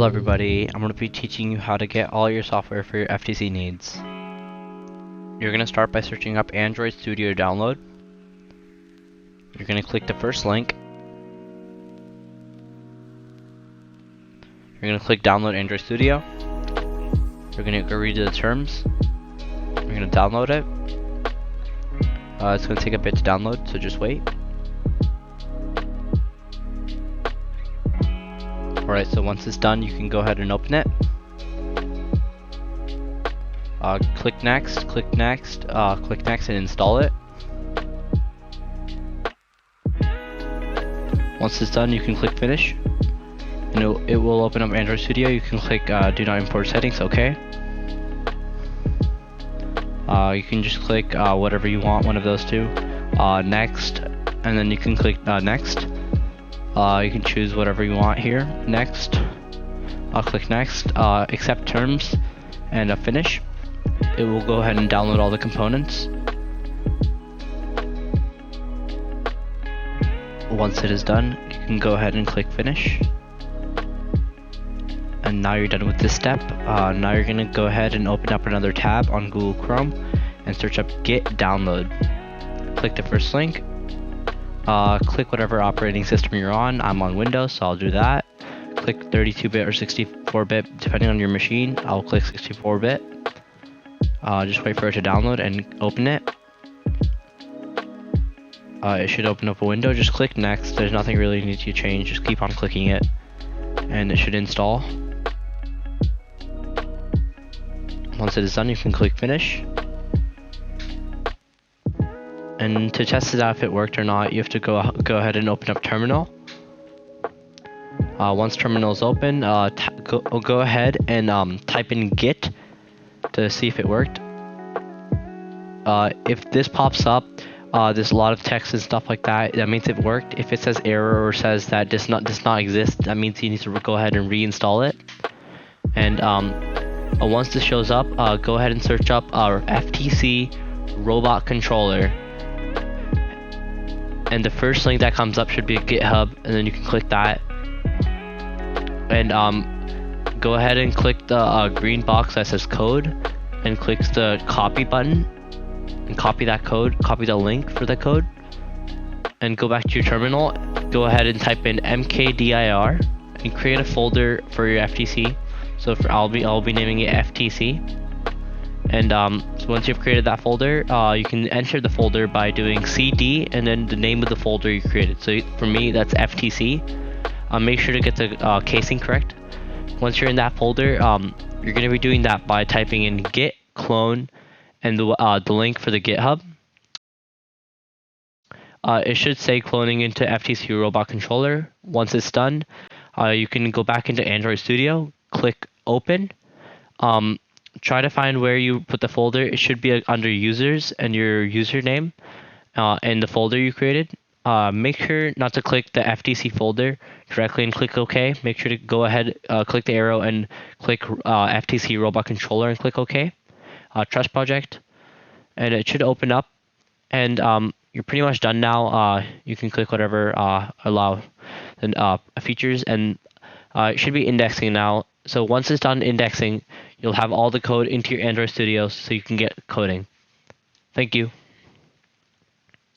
Hello everybody, I'm going to be teaching you how to get all your software for your FTC needs. You're going to start by searching up Android Studio download. You're going to click the first link. You're going to click download Android Studio. You're going to go read the terms. You're going to download it. It's going to take a bit to download, so just wait. Alright, so once it's done, you can go ahead and open it. Click next, click next and install it. Once it's done, you can click finish. And it will open up Android Studio. You can click do not import settings, okay. You can just click whatever you want, one of those two. Next, and then you can click next. You can choose whatever you want here. Next. I'll click next. Accept terms and finish. It will go ahead and download all the components. Once it is done, you can go ahead and click finish. And now you're done with this step. Now you're going to go ahead and open up another tab on Google Chrome and search up Git Download. Click the first link. Click whatever operating system you're on. I'm on Windows, so I'll do that. Click 32-bit or 64-bit, depending on your machine. I'll click 64-bit. Just wait for it to download and open it. It should open up a window. Just click next. There's nothing really needs to change. Just keep on clicking it, and it should install. Once it is done, you can click finish. And to test it out if it worked or not, you have to go ahead and open up Terminal. Once Terminal is open, go ahead and type in Git to see if it worked. If this pops up, there's a lot of text and stuff like that. That means it worked. If it says error or says that does not exist, that means you need to go ahead and reinstall it. And once this shows up, go ahead and search up our FTC robot controller. And the first link that comes up should be a GitHub, and then you can click that. And go ahead and click the green box that says code, and click the copy button, and copy that code, copy the link for the code, and go back to your terminal. Go ahead and type in mkdir and create a folder for your FTC. So I'll be naming it FTC. And so once you've created that folder, you can enter the folder by doing CD and then the name of the folder you created. So for me, that's FTC. Make sure to get the casing correct. Once you're in that folder, you're going to be doing that by typing in git clone and the link for the GitHub. It should say cloning into FTC robot controller. Once it's done, you can go back into Android Studio, click open. Try to find where you put the folder. It should be under users and your username and the folder you created. Make sure not to click the FTC folder directly and click OK. Make sure to go ahead, click the arrow and click FTC robot controller and click OK. Trust project, and it should open up. And you're pretty much done now. You can click whatever allow features, and it should be indexing now. So once it's done indexing, you'll have all the code into your Android Studio so you can get coding. Thank you.